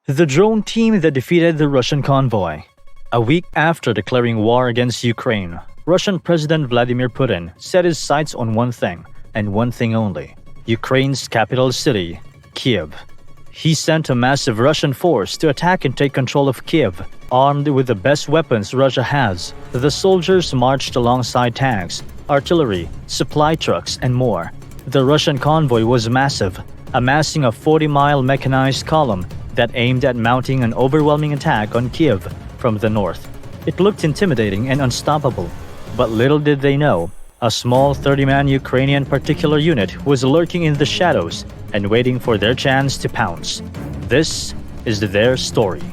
The drone team that defeated the Russian convoy. A week after declaring war against Ukraine, Russian President Vladimir Putin set his sights on one thing, and one thing only: Ukraine's capital city, Kiev. He sent a massive Russian force to attack and take control of Kiev, armed with the best weapons Russia has. The soldiers marched alongside tanks, artillery, supply trucks, and more. The Russian convoy was massive, amassing a 40-mile mechanized column that aimed at mounting an overwhelming attack on Kiev from the north. It looked intimidating and unstoppable, but little did they know, a small 30-man Ukrainian particular unit was lurking in the shadows and waiting for their chance to pounce. This is their story.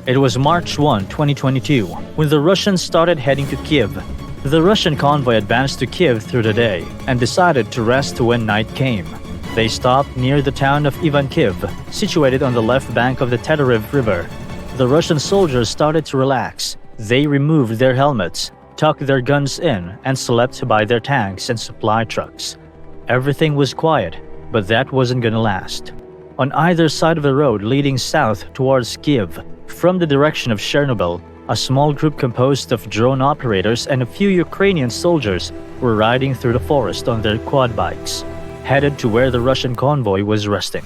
It was March 1, 2022, when the Russians started heading to Kiev. The Russian convoy advanced to Kiev through the day and decided to rest when night came. They stopped near the town of Ivankiv, situated on the left bank of the Teteriv River. The Russian soldiers started to relax. They removed their helmets, tucked their guns in, and slept by their tanks and supply trucks. Everything was quiet, but that wasn't gonna last. On either side of the road leading south towards Kiev, from the direction of Chernobyl, a small group composed of drone operators and a few Ukrainian soldiers were riding through the forest on their quad bikes, headed to where the Russian convoy was resting.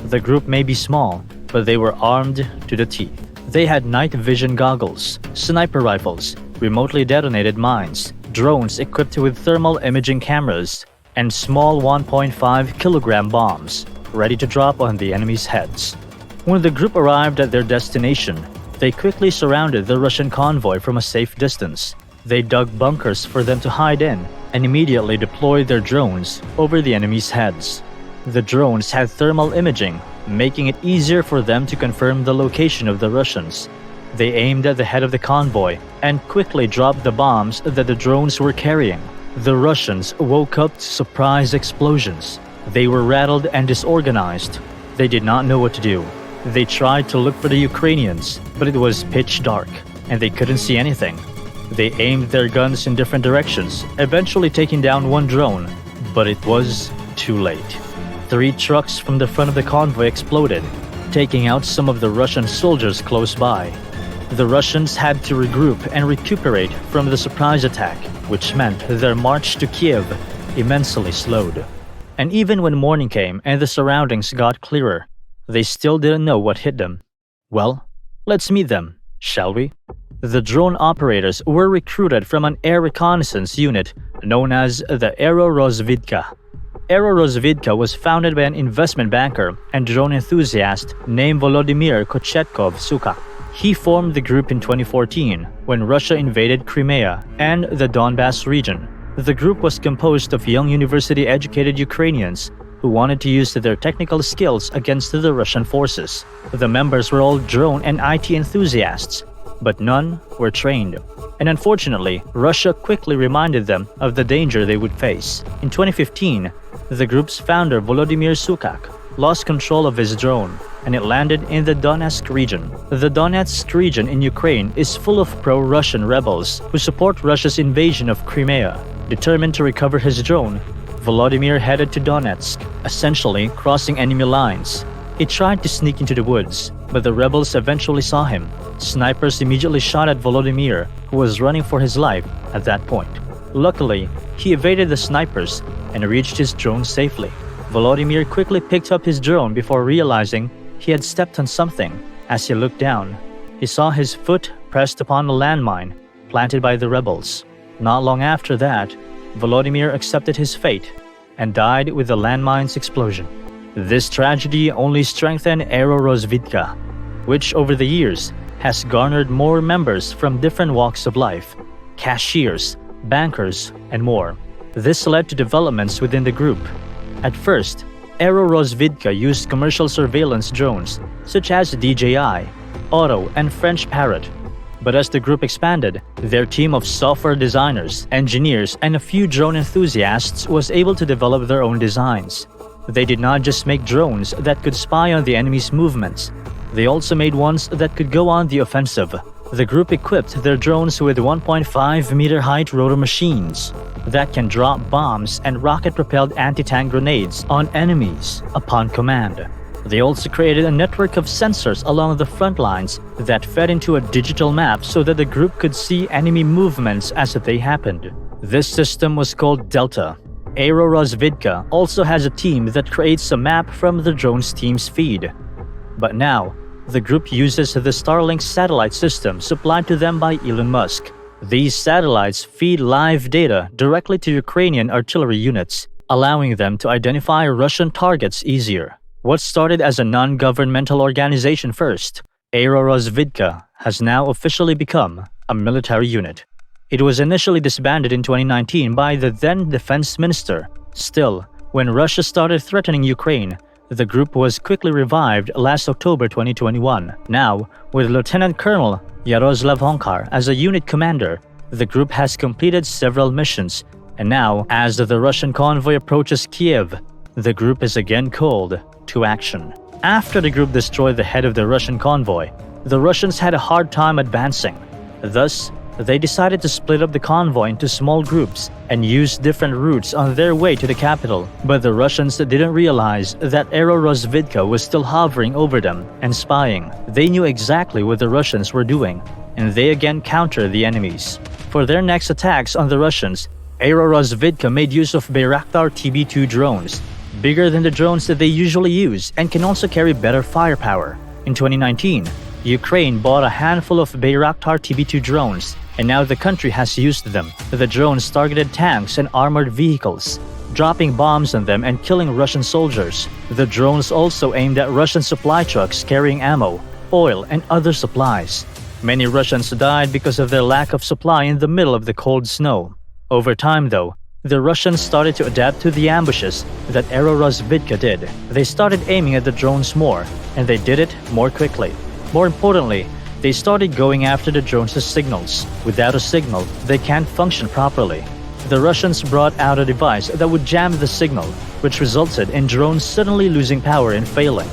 The group may be small, but they were armed to the teeth. They had night vision goggles, sniper rifles, remotely detonated mines, drones equipped with thermal imaging cameras, and small 1.5-kilogram bombs, ready to drop on the enemy's heads. When the group arrived at their destination, they quickly surrounded the Russian convoy from a safe distance. They dug bunkers for them to hide in and immediately deployed their drones over the enemy's heads. The drones had thermal imaging, making it easier for them to confirm the location of the Russians. They aimed at the head of the convoy and quickly dropped the bombs that the drones were carrying. The Russians woke up to surprise explosions. They were rattled and disorganized. They did not know what to do. They tried to look for the Ukrainians, but it was pitch dark, and they couldn't see anything. They aimed their guns in different directions, eventually taking down one drone, but it was too late. 3 trucks from the front of the convoy exploded, taking out some of the Russian soldiers close by. The Russians had to regroup and recuperate from the surprise attack, which meant their march to Kiev immensely slowed. And even when morning came and the surroundings got clearer, they still didn't know what hit them. Well, let's meet them, shall we? The drone operators were recruited from an air reconnaissance unit known as the Aerorozvidka. Aerorozvidka was founded by an investment banker and drone enthusiast named Volodymyr Kochetkov-Sukak. He formed the group in 2014 when Russia invaded Crimea and the Donbas region. The group was composed of young university-educated Ukrainians who wanted to use their technical skills against the Russian forces. The members were all drone and IT enthusiasts, but none were trained. And unfortunately, Russia quickly reminded them of the danger they would face. In 2015, the group's founder Volodymyr Sukak lost control of his drone, and it landed in the Donetsk region. The Donetsk region in Ukraine is full of pro-Russian rebels who support Russia's invasion of Crimea. Determined to recover his drone, Volodymyr headed to Donetsk, essentially crossing enemy lines. He tried to sneak into the woods, but the rebels eventually saw him. Snipers immediately shot at Volodymyr, who was running for his life at that point. Luckily, he evaded the snipers and reached his drone safely. Volodymyr quickly picked up his drone before realizing he had stepped on something. As he looked down, he saw his foot pressed upon a landmine planted by the rebels. Not long after that, Volodymyr accepted his fate and died with the landmine's explosion. This tragedy only strengthened Aerorozvidka, which over the years has garnered more members from different walks of life, cashiers, bankers, and more. This led to developments within the group. At first, Aerorozvidka used commercial surveillance drones such as DJI, Otto, and French Parrot. But as the group expanded, their team of software designers, engineers, and a few drone enthusiasts was able to develop their own designs. They did not just make drones that could spy on the enemy's movements. They also made ones that could go on the offensive. The group equipped their drones with 1.5-meter height rotor machines that can drop bombs and rocket-propelled anti-tank grenades on enemies upon command. They also created a network of sensors along the front lines that fed into a digital map so that the group could see enemy movements as they happened. This system was called Delta. Aerorozvidka also has a team that creates a map from the drone's team's feed. But now, the group uses the Starlink satellite system supplied to them by Elon Musk. These satellites feed live data directly to Ukrainian artillery units, allowing them to identify Russian targets easier. What started as a non-governmental organization first, Aerorozvidka has now officially become a military unit. It was initially disbanded in 2019 by the then defense minister. Still, when Russia started threatening Ukraine, the group was quickly revived last October 2021. Now, with Lieutenant Colonel Yaroslav Honkar as a unit commander, the group has completed several missions, and now, as the Russian convoy approaches Kiev, the group is again called to action. After the group destroyed the head of the Russian convoy, the Russians had a hard time advancing. Thus, they decided to split up the convoy into small groups and use different routes on their way to the capital. But the Russians didn't realize that Aerorozvidka was still hovering over them and spying. They knew exactly what the Russians were doing, and they again countered the enemies. For their next attacks on the Russians, Aerorozvidka made use of Bayraktar TB2 drones, bigger than the drones that they usually use and can also carry better firepower. In 2019, Ukraine bought a handful of Bayraktar TB2 drones, and now the country has used them. The drones targeted tanks and armored vehicles, dropping bombs on them and killing Russian soldiers. The drones also aimed at Russian supply trucks carrying ammo, oil, and other supplies. Many Russians died because of their lack of supply in the middle of the cold snow. Over time, though, the Russians started to adapt to the ambushes that Aerorozvidka did. They started aiming at the drones more, and they did it more quickly. More importantly, they started going after the drones' signals. Without a signal, they can't function properly. The Russians brought out a device that would jam the signal, which resulted in drones suddenly losing power and failing.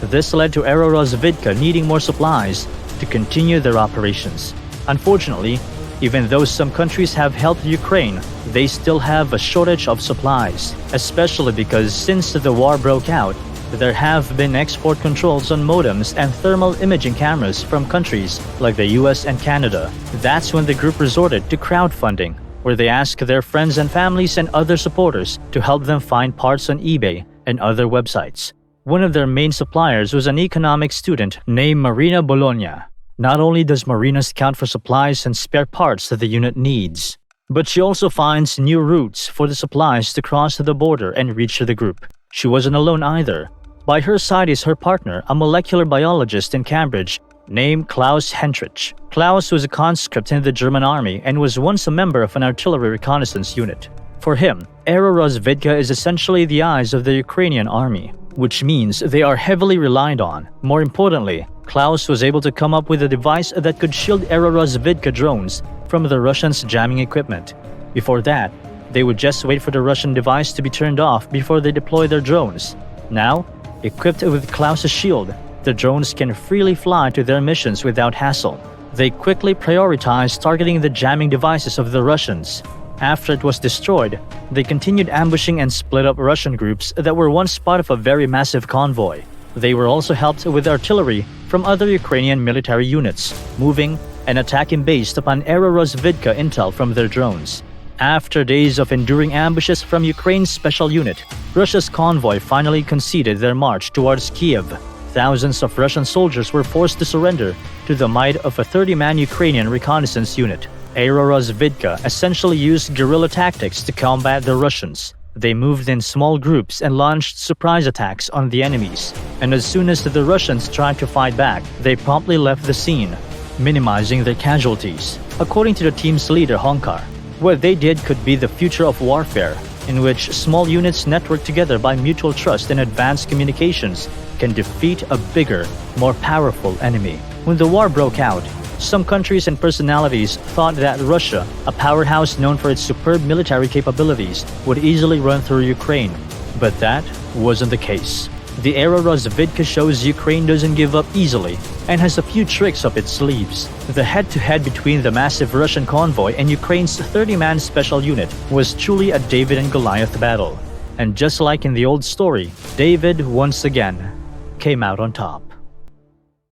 This led to Aerorozvidka needing more supplies to continue their operations. Unfortunately, even though some countries have helped Ukraine, they still have a shortage of supplies, especially because since the war broke out, there have been export controls on modems and thermal imaging cameras from countries like the US and Canada. That's when the group resorted to crowdfunding, where they asked their friends and families and other supporters to help them find parts on eBay and other websites. One of their main suppliers was an economics student named Marina Bologna. Not only does Marina scout for supplies and spare parts that the unit needs, but she also finds new routes for the supplies to cross the border and reach the group. She wasn't alone either. By her side is her partner, a molecular biologist in Cambridge named Klaus Hentrich. Klaus was a conscript in the German army and was once a member of an artillery reconnaissance unit. For him, Aerorozvidka is essentially the eyes of the Ukrainian army, which means they are heavily relied on. More importantly, Klaus was able to come up with a device that could shield Aerorozvidka drones from the Russians' jamming equipment. Before that, they would just wait for the Russian device to be turned off before they deploy their drones. Now, equipped with Klaus's shield, the drones can freely fly to their missions without hassle. They quickly prioritized targeting the jamming devices of the Russians. After it was destroyed, they continued ambushing and split up Russian groups that were once part of a very massive convoy. They were also helped with artillery from other Ukrainian military units, moving and attacking based upon Aerorozvidka intel from their drones. After days of enduring ambushes from Ukraine's special unit, Russia's convoy finally conceded their march towards Kiev. Thousands of Russian soldiers were forced to surrender to the might of a 30-man Ukrainian reconnaissance unit. Aerorozvidka essentially used guerrilla tactics to combat the Russians. They moved in small groups and launched surprise attacks on the enemies. And as soon as the Russians tried to fight back, they promptly left the scene, minimizing their casualties. According to the team's leader Honkar, what they did could be the future of warfare, in which small units networked together by mutual trust and advanced communications can defeat a bigger, more powerful enemy. When the war broke out, some countries and personalities thought that Russia, a powerhouse known for its superb military capabilities, would easily run through Ukraine. But that wasn't the case. The Aerorozvidka shows Ukraine doesn't give up easily and has a few tricks up its sleeves. The head-to-head between the massive Russian convoy and Ukraine's 30-man special unit was truly a David and Goliath battle. And just like in the old story, David once again came out on top.